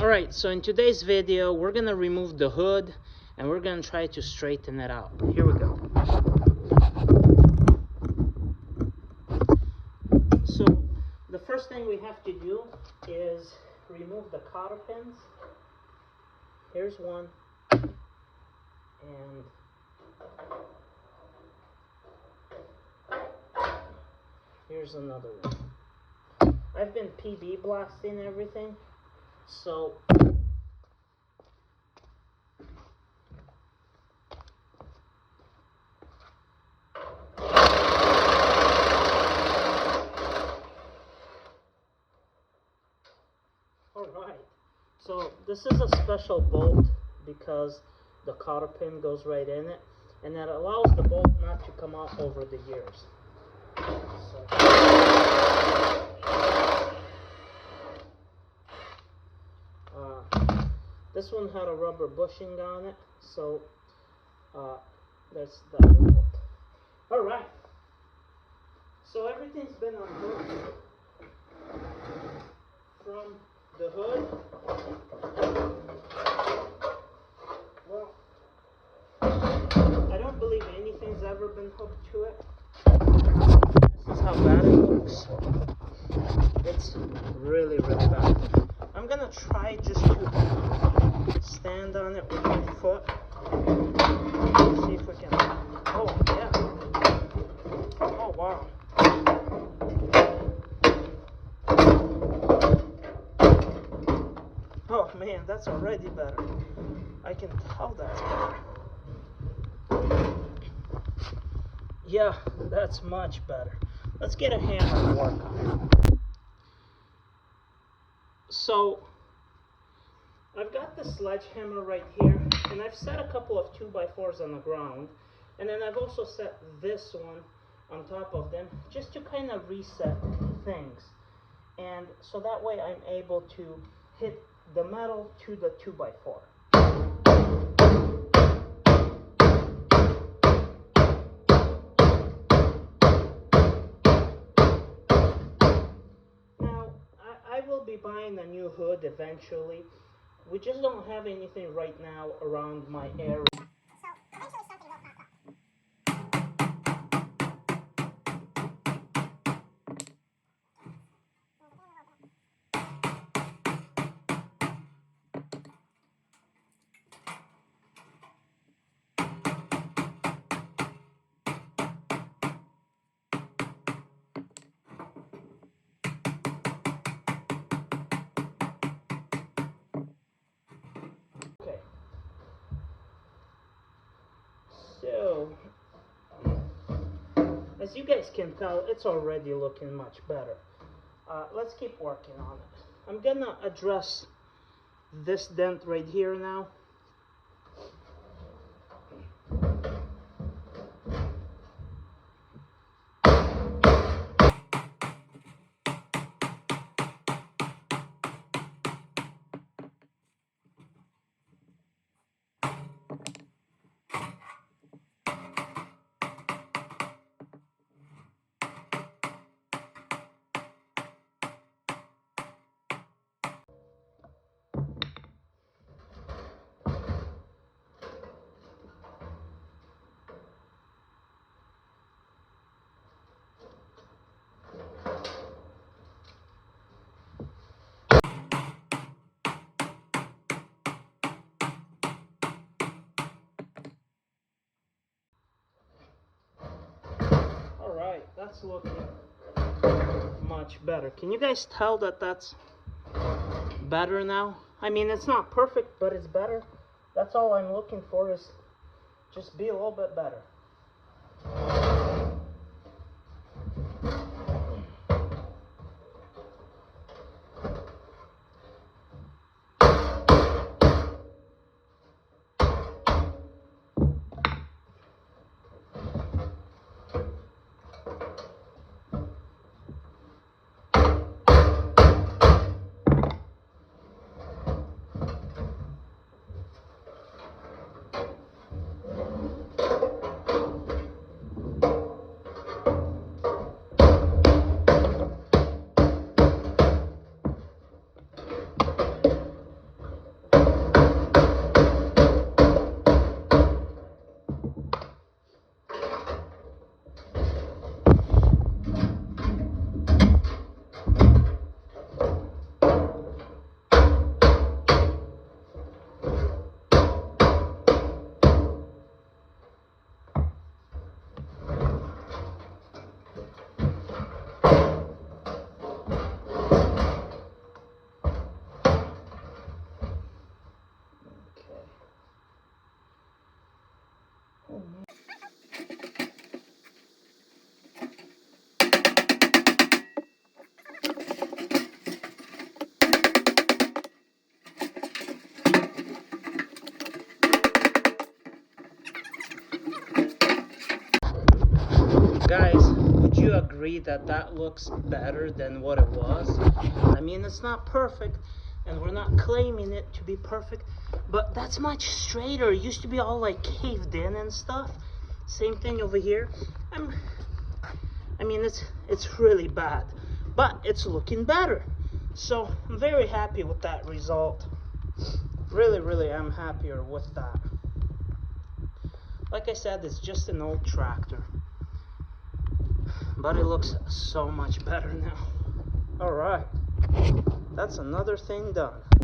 Alright, so in today's video we're gonna remove the hood and we're gonna try to straighten it out. Here we go. So the first thing we have to do is remove the cotter pins. Here's one, and here's another one. I've been PB blasting everything, so alright, so this is a special bolt because the cotter pin goes right in it, and that allows the bolt not to come out over the gears. This one had a rubber bushing on it, so that's the bolt. Alright, so everything's been unhooked from the hood. Well, I don't believe anything's ever been hooked to it. This is how bad it looks. It's really, really bad. I'm gonna try just to stand on it with my foot. See if we can. Oh, yeah. Oh, wow. Oh man, that's already better. I can tell that's better. Yeah, that's much better. Let's get a hammer and work on it. So, I've got the sledgehammer right here, and I've set a couple of 2x4s on the ground, and then I've also set this one on top of them just to kind of reset things. And so that way I'm able to hit the metal to the 2x4. Now, I will be buying a new hood eventually. We just don't have anything right now around my area. Okay, so as you guys can tell, it's already looking much better. Let's keep working on it. I'm gonna address this dent right here now. Alright, that's looking much better. Can you guys tell that that's better now? I mean, it's not perfect, but it's better. That's all I'm looking for, is just be a little bit better. agree that that looks better than what it was. I mean, it's not perfect, and we're not claiming it to be perfect, but that's much straighter. It used to be all like caved in and stuff. Same thing over here. I mean, it's really bad, but it's looking better. So I'm very happy with that result. Really am happier with that. Like I said, it's just an old tractor, but it looks so much better now. All right, that's another thing done.